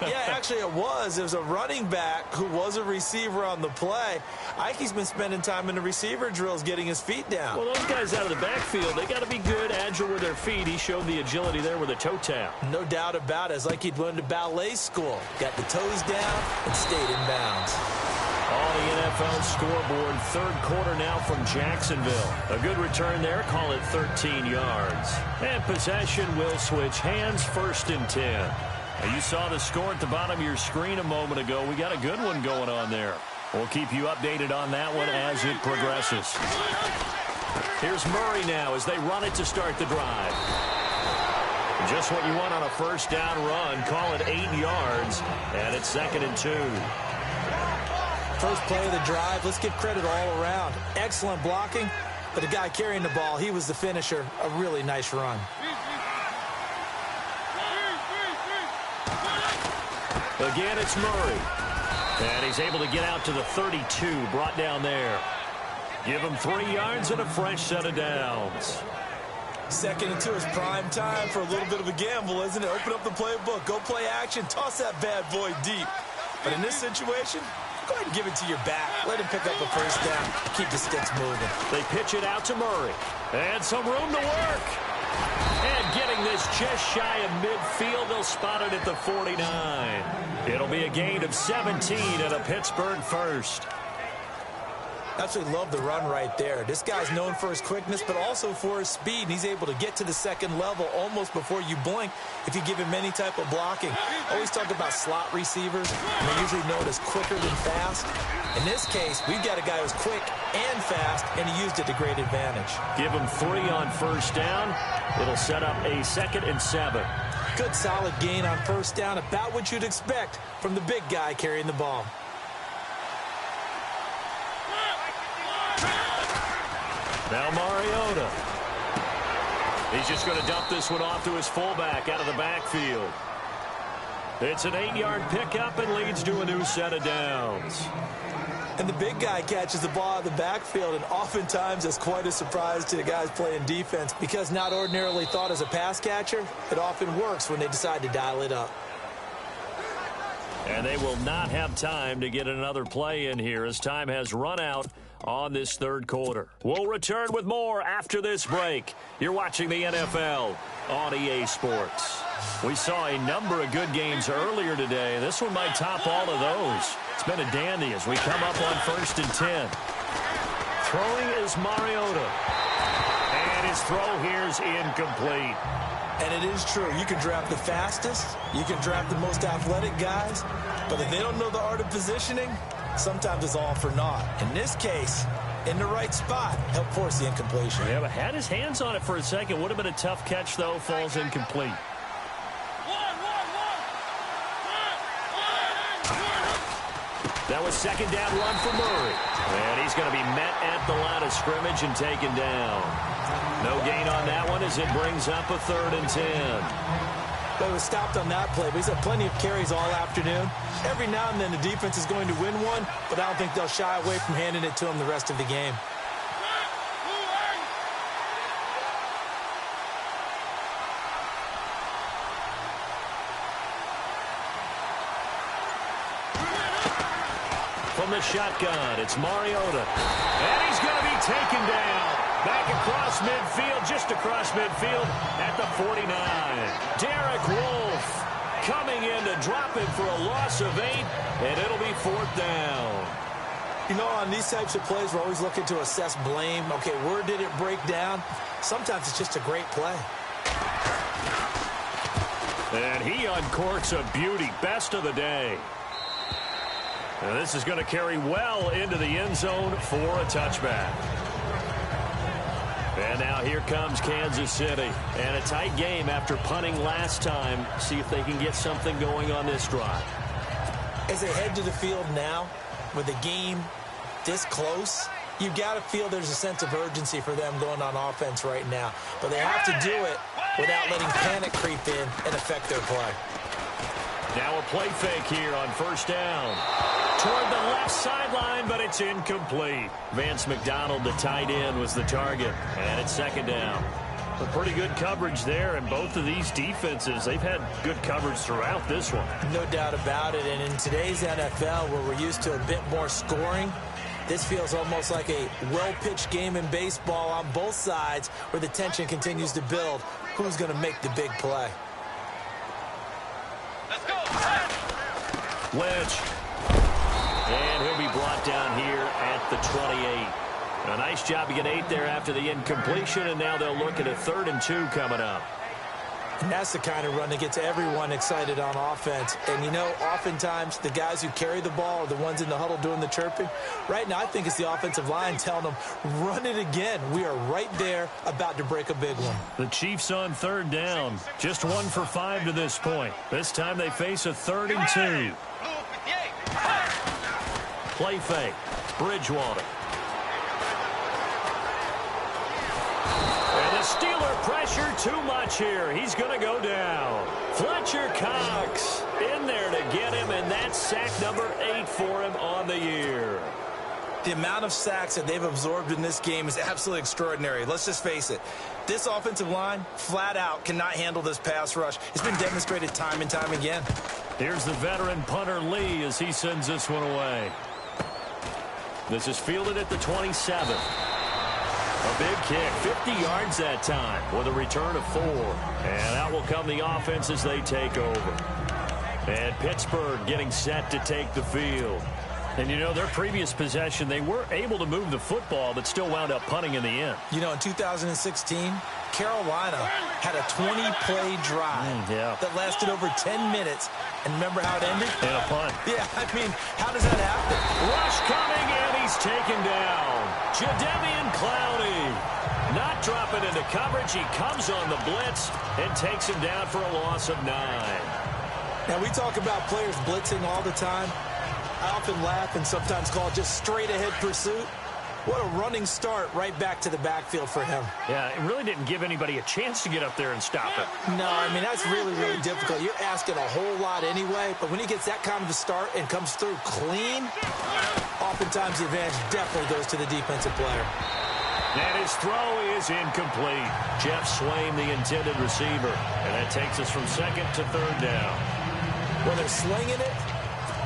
Yeah, actually it was. It was a running back who was a receiver on the play. Ike's been spending time in the receiver drills getting his feet down. Well, those guys out of the backfield, they got to be good, agile with their feet. He showed the agility there with a toe tap. No doubt about it. It's like he'd went to ballet school. Got the toes down and stayed in bounds. On the NFL scoreboard, 3rd quarter now from Jacksonville. A good return there, call it 13 yards. And possession will switch hands, 1st and 10. Now you saw the score at the bottom of your screen a moment ago. We got a good one going on there. We'll keep you updated on that one as it progresses. Here's Murray now as they run it to start the drive. Just what you want on a first down run. Call it 8 yards, and it's 2nd and 2. First play of the drive, let's give credit all around. Excellent blocking, but the guy carrying the ball, he was the finisher. A really nice run. Again, it's Murray. And he's able to get out to the 32, brought down there. Give him 3 yards and a fresh set of downs. 2nd and 2 is prime time for a little bit of a gamble, isn't it? Open up the playbook, go play action, toss that bad boy deep. But in this situation, go ahead and give it to your back. Let him pick up a first down. Keep the sticks moving. They pitch it out to Murray. And some room to work. And getting this just shy of midfield, they'll spot it at the 49. It'll be a gain of 17 and a Pittsburgh first. Absolutely love the run right there. This guy's known for his quickness, but also for his speed. And he's able to get to the second level almost before you blink if you give him any type of blocking. Always talk about slot receivers, and they're usually known as quicker than fast. In this case, we've got a guy who's quick and fast, and he used it to great advantage. Give him 3 on first down. It'll set up a 2nd and 7. Good solid gain on first down, about what you'd expect from the big guy carrying the ball. Now Mariota. He's just going to dump this one off to his fullback out of the backfield. It's an 8-yard pickup and leads to a new set of downs. And the big guy catches the ball out of the backfield, and oftentimes it's quite a surprise to the guys playing defense because not ordinarily thought as a pass catcher, it often works when they decide to dial it up. And they will not have time to get another play in here as time has run out on this third quarter. We'll return with more after this break. You're watching the NFL on EA Sports. We saw a number of good games earlier today. This one might top all of those. It's been a dandy as we come up on 1st and 10. Throwing is Mariota. And his throw here is incomplete. And it is true. You can draft the fastest. You can draft the most athletic guys. But if they don't know the art of positioning, sometimes it's all for naught. In this case, in the right spot, helped force the incompletion. Yeah, but had his hands on it for a second. Would have been a tough catch, though. Falls incomplete. That was 2nd down run for Murray. And he's going to be met at the line of scrimmage and taken down. No gain on that one as it brings up a 3rd and 10. But it was stopped on that play. But he's had plenty of carries all afternoon. Every now and then the defense is going to win one, but I don't think they'll shy away from handing it to him the rest of the game. From the shotgun, it's Mariota. And he's going to be taken down. Back across midfield, just across midfield at the 49. Derek Wolfe coming in to drop it for a loss of 8, and it'll be 4th down. You know, on these types of plays, we're always looking to assess blame. Okay, where did it break down? Sometimes it's just a great play. And he uncorks a beauty, best of the day. And this is going to carry well into the end zone for a touchback. And now here comes Kansas City. And a tight game after punting last time. See if they can get something going on this drive. As they head to the field now, with the game this close, you've got to feel there's a sense of urgency for them going on offense right now. But they have to do it without letting panic creep in and affect their play. Now a play fake here on 1st down. Toward the left sideline, but it's incomplete. Vance McDonald, the tight end, was the target. And it's 2nd down. But pretty good coverage there, and both of these defenses, they've had good coverage throughout this one. No doubt about it. And in today's NFL, where we're used to a bit more scoring, this feels almost like a well-pitched game in baseball on both sides where the tension continues to build. Who's going to make the big play? Let's go. Lynch. And he'll be brought down here at the 28. A nice job to get 8 there after the incompletion, and now they'll look at a 3rd and 2 coming up. And that's the kind of run that gets everyone excited on offense. And, you know, oftentimes the guys who carry the ball are the ones in the huddle doing the chirping. Right now, I think it's the offensive line telling them, run it again. We are right there about to break a big one. The Chiefs on 3rd down. Just 1 for 5 to this point. This time they face a 3rd and 2. Play fake. Bridgewater. And the Steeler pressure too much here. He's going to go down. Fletcher Cox in there to get him, and that's sack number 8 for him on the year. The amount of sacks that they've absorbed in this game is absolutely extraordinary. Let's just face it. This offensive line, flat out, cannot handle this pass rush. It's been demonstrated time and time again. Here's the veteran punter Lee as he sends this one away. This is fielded at the 27. A big kick, 50 yards that time with a return of 4. And out will come the offense as they take over. And Pittsburgh getting set to take the field. And, you know, their previous possession, they were able to move the football, but still wound up punting in the end. You know, in 2016, Carolina had a 20-play drive that lasted over 10 minutes. And remember how it ended? And a punt. Yeah, I mean, how does that happen? Rush coming, and he's taken down. Jadeveon Clowney not dropping into coverage. He comes on the blitz and takes him down for a loss of 9. Now, we talk about players blitzing all the time. I often laugh and sometimes call it just straight-ahead pursuit. What a running start right back to the backfield for him. Yeah, it really didn't give anybody a chance to get up there and stop it. No, I mean, that's really, really difficult. You're asking a whole lot anyway, but when he gets that kind of a start and comes through clean, oftentimes the advantage definitely goes to the defensive player. And his throw is incomplete. Jeff Swain, the intended receiver. And that takes us from 2nd to 3rd down. When they're slinging it,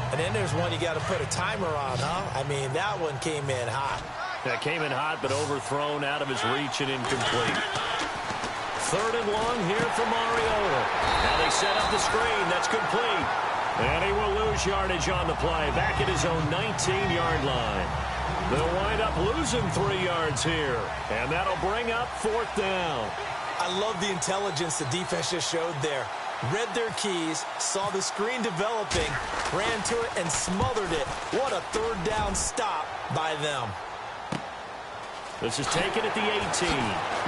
and then there's one you got to put a timer on, huh? I mean, that one came in hot. That came in hot, but overthrown out of his reach and incomplete. 3rd and long here for Mariota. Now they set up the screen. That's complete. And he will lose yardage on the play. Back at his own 19-yard line. They'll wind up losing 3 yards here. And that'll bring up 4th down. I love the intelligence the defense just showed there. Read their keys, saw the screen developing, ran to it, and smothered it. What a 3rd down stop by them. This is taken at the 18.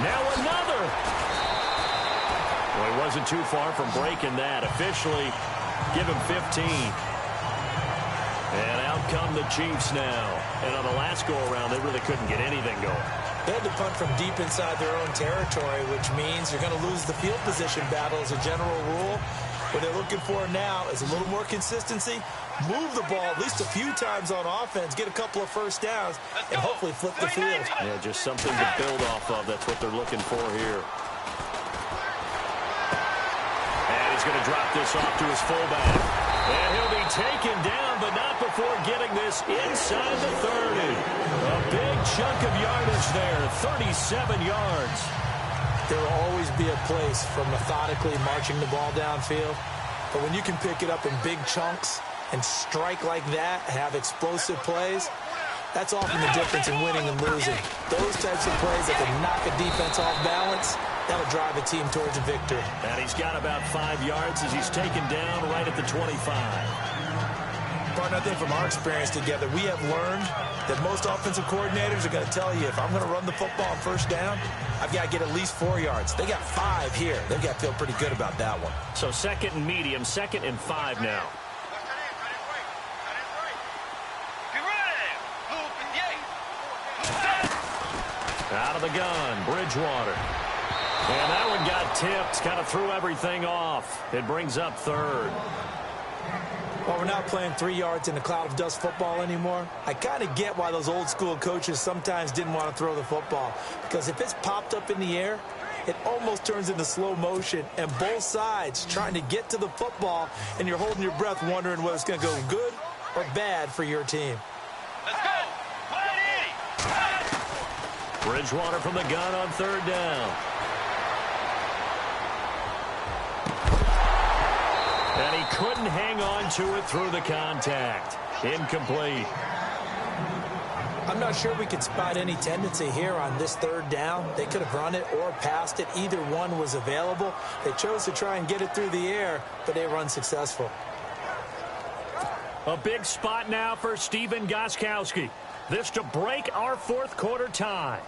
Now another. Well, he wasn't too far from breaking that. Officially, give him 15. And out come the Chiefs now. And on the last go-around, they really couldn't get anything going. They had to punt from deep inside their own territory, which means you're going to lose the field position battle as a general rule. What they're looking for now is a little more consistency, move the ball at least a few times on offense, get a couple of first downs, and hopefully flip the field. Yeah, just something to build off of. That's what they're looking for here. And he's going to drop this off to his fullback. And he'll be taken down, but not before getting this inside the 30. A big chunk of yardage there, 37 yards. There will always be a place for methodically marching the ball downfield. But when you can pick it up in big chunks and strike like that and have explosive plays, that's often the difference in winning and losing. Those types of plays that can knock a defense off balance, that'll drive a team towards a victory. And he's got about 5 yards as he's taken down right at the 25. Partner, I think from our experience together, we have learned that most offensive coordinators are going to tell you, if I'm going to run the football on 1st down, I've got to get at least 4 yards. They got 5 here. They've got to feel pretty good about that one. So 2nd and medium, 2nd and 5 now. Out of the gun, Bridgewater. And that one got tipped, kind of threw everything off. It brings up 3rd. Well, we're not playing 3 yards in a cloud of dust football anymore. I kind of get why those old school coaches sometimes didn't want to throw the football. Because if it's popped up in the air, it almost turns into slow motion. And both sides trying to get to the football, and you're holding your breath wondering whether it's going to go good or bad for your team. Let's go. Bridgewater from the gun on 3rd down. And he couldn't hang on to it through the contact. Incomplete. I'm not sure we could spot any tendency here on this 3rd down. They could have run it or passed it. Either one was available. They chose to try and get it through the air, but they were unsuccessful. A big spot now for Stephen Gostkowski. This to break our 4th quarter tie.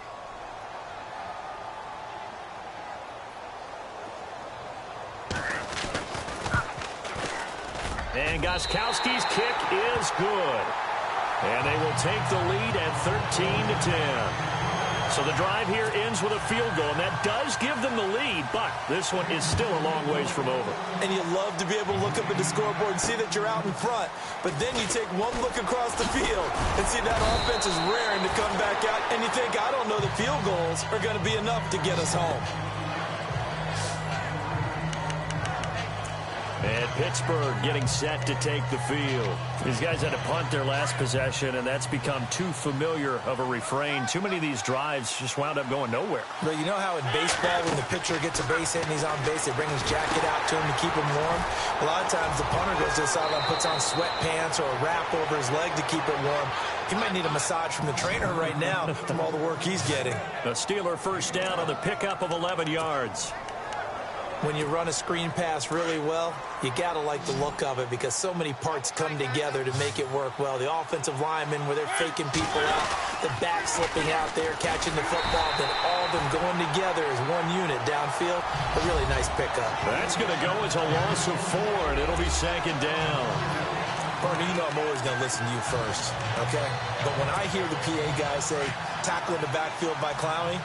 And Gostkowski's kick is good. And they will take the lead at 13-10. So the drive here ends with a field goal, and that does give them the lead, but this one is still a long ways from over. And you love to be able to look up at the scoreboard and see that you're out in front, but then you take one look across the field and see that offense is raring to come back out, and you think, I don't know the field goals are going to be enough to get us home. And Pittsburgh getting set to take the field. These guys had to punt their last possession, and that's become too familiar of a refrain. Too many of these drives just wound up going nowhere. But you know how in baseball, when the pitcher gets a base hit and he's on base, they bring his jacket out to him to keep him warm? A lot of times the punter goes to the sideline, puts on sweatpants or a wrap over his leg to keep it warm. He might need a massage from the trainer right now from all the work he's getting. The Steeler first down on the pickup of 11 yards. When you run a screen pass really well, you got to like the look of it because so many parts come together to make it work well. The offensive linemen, where they're faking people out, the back slipping out there, catching the football, then all of them going together as one unit downfield. A really nice pickup. That's going to go as a loss of 4, and it'll be second down. Partner, you know I'm always going to listen to you first, okay? But when I hear the PA guy say, tackle in the backfield by Clowney,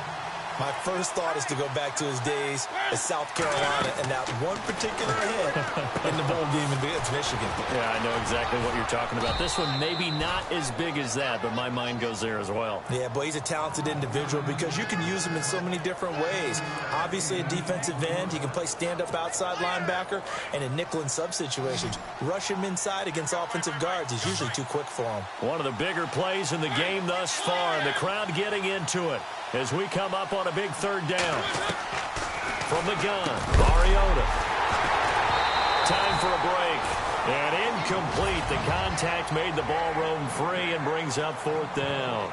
my first thought is to go back to his days at South Carolina and that one particular hit in the bowl game against Michigan. Yeah, I know exactly what you're talking about. This one maybe not as big as that, but my mind goes there as well. Yeah, boy, he's a talented individual because you can use him in so many different ways. Obviously, a defensive end. He can play stand-up outside linebacker, and in nickel and sub situations, rush him inside against offensive guards. He's usually too quick for him. One of the bigger plays in the game thus far, and the crowd getting into it as we come up on a big third down. From the gun, Mariota. Time for a break. And incomplete. The contact made the ball roam free and brings up 4th down.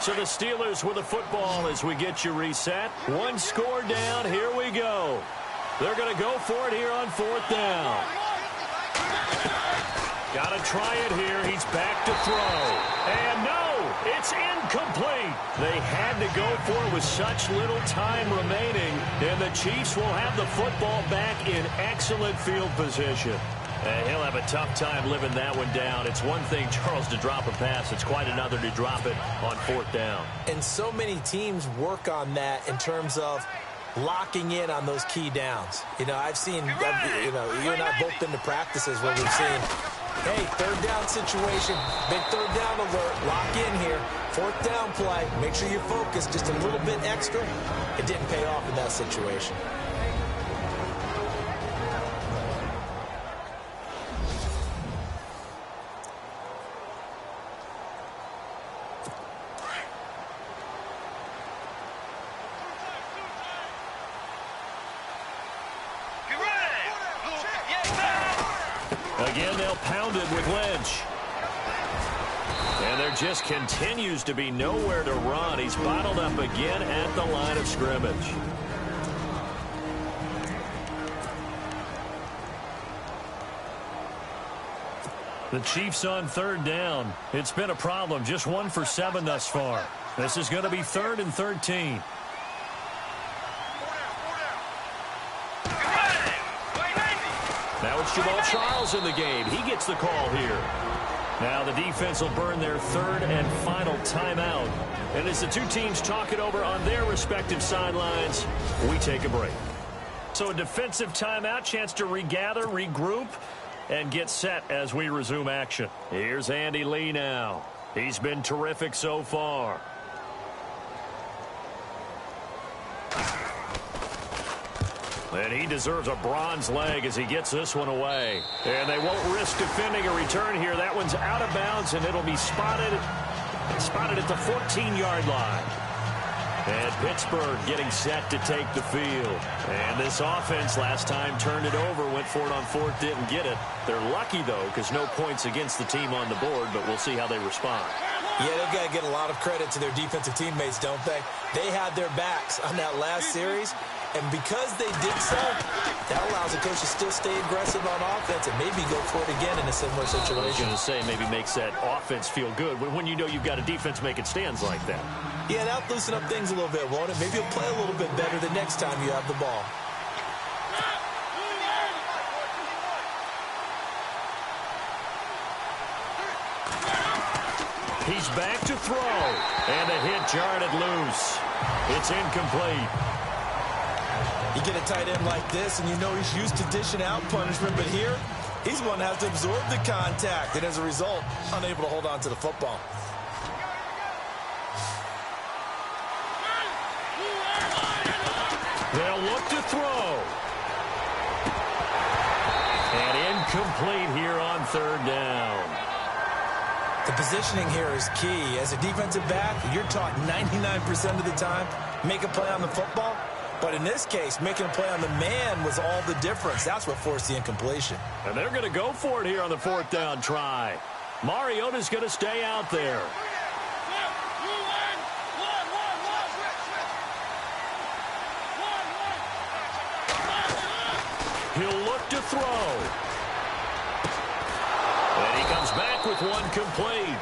So the Steelers with the football as we get you reset. One score down. Here we go. They're going to go for it here on 4th down. Got to try it here. He's back to throw. And no! It's incomplete. They had to go for it with such little time remaining, and the Chiefs will have the football back in excellent field position. And he'll have a tough time living that one down. It's one thing, Charles, to drop a pass. It's quite another to drop it on 4th down. And so many teams work on that in terms of locking in on those key downs. You know, I've seen, you and I both been to practices where we've seen, hey, 3rd down situation, big 3rd down alert, lock in here, 4th down play, make sure you're focused just a little bit extra. It didn't pay off in that situation. Again, they'll pound it with Lynch. And there just continues to be nowhere to run. He's bottled up again at the line of scrimmage. The Chiefs on 3rd down. It's been a problem. Just 1 for 7 thus far. This is going to be 3rd and 13. Now it's Jamal Charles in the game. He gets the call here. Now the defense will burn their 3rd and final timeout. And as the two teams talk it over on their respective sidelines, we take a break. So a defensive timeout, chance to regather, regroup, and get set as we resume action. Here's Andy Lee now. He's been terrific so far. And he deserves a bronze leg as he gets this one away. And they won't risk defending a return here. That one's out of bounds, and it'll be spotted at the 14-yard line. And Pittsburgh getting set to take the field. And this offense last time turned it over, went for it on 4th, didn't get it. They're lucky, though, because no points against the team on the board, but we'll see how they respond. Yeah, they've got to get a lot of credit to their defensive teammates, don't they? They had their backs on that last series, and because they did so, that allows the coach to still stay aggressive on offense and maybe go for it again in a similar situation. I was going to say, maybe makes that offense feel good when you know you've got a defense making stands like that. Yeah, that'll loosen up things a little bit, won't it? Maybe you'll play a little bit better the next time you have the ball. He's back to throw. And the hit jarred it loose. It's incomplete. You get a tight end like this, and you know he's used to dishing out punishment, but here, he's one that has to absorb the contact, and as a result, unable to hold on to the football. They'll look to throw. And incomplete here on 3rd down. The positioning here is key. As a defensive back, you're taught 99% of the time, make a play on the football. But in this case, making a play on the man was all the difference. That's what forced the incompletion. And they're going to go for it here on the 4th down try. Mariota's going to stay out there. He'll look to throw. And he comes back with one complete.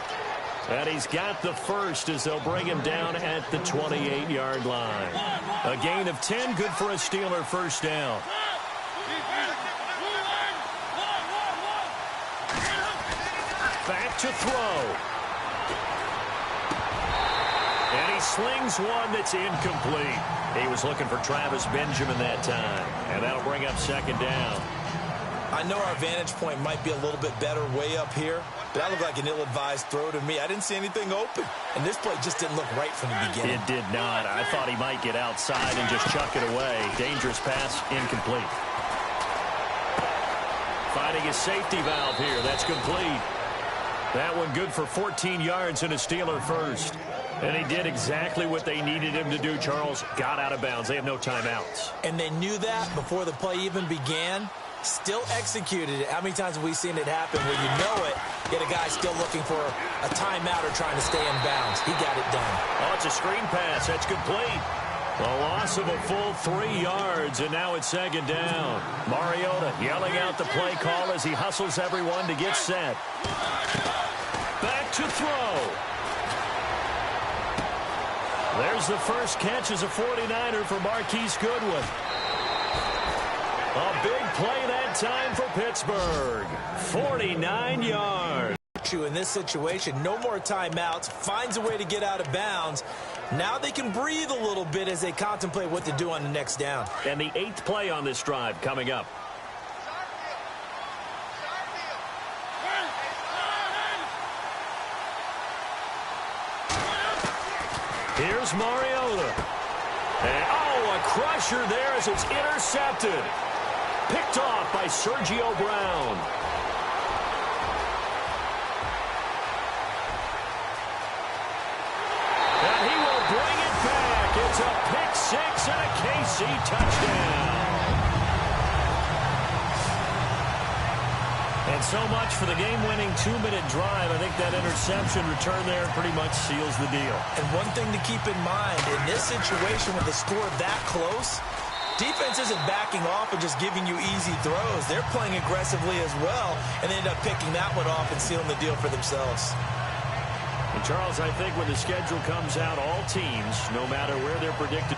And he's got the first as they'll bring him down at the 28-yard line. A gain of 10, good for a Steeler first down. Back to throw. And he slings one that's incomplete. He was looking for Travis Benjamin that time. And that'll bring up 2nd down. I know our vantage point might be a little bit better way up here, but that looked like an ill-advised throw to me. I didn't see anything open, and this play just didn't look right from the beginning. It did not. I thought he might get outside and just chuck it away. Dangerous pass, incomplete. Finding his safety valve here. That's complete. That one good for 14 yards and a Steeler first. And he did exactly what they needed him to do, Charles. Got out of bounds. They have no timeouts. And they knew that before the play even began. Still executed it. How many times have we seen it happen where you know it, yet a guy still looking for a timeout or trying to stay in bounds? He got it done. Oh, it's a screen pass. That's complete. A loss of a full 3 yards, and now it's 2nd down. Mariota yelling out the play call as he hustles everyone to get set. Back to throw. There's the first catch as a 49er for Marquise Goodwin. A big play that time for Pittsburgh. 49 yards. In this situation, no more timeouts, finds a way to get out of bounds. Now they can breathe a little bit as they contemplate what to do on the next down. And the 8th play on this drive coming up. Here's Mariota. And, oh, a crusher there as it's intercepted. Picked off by Sergio Brown. And he will bring it back. It's a pick six and a KC touchdown. And so much for the game-winning 2-minute drive. I think that interception return there pretty much seals the deal. And one thing to keep in mind, in this situation with the score that close, defense isn't backing off and just giving you easy throws. They're playing aggressively as well, and they end up picking that one off and sealing the deal for themselves. And Charles, I think when the schedule comes out, all teams, no matter where they're predicted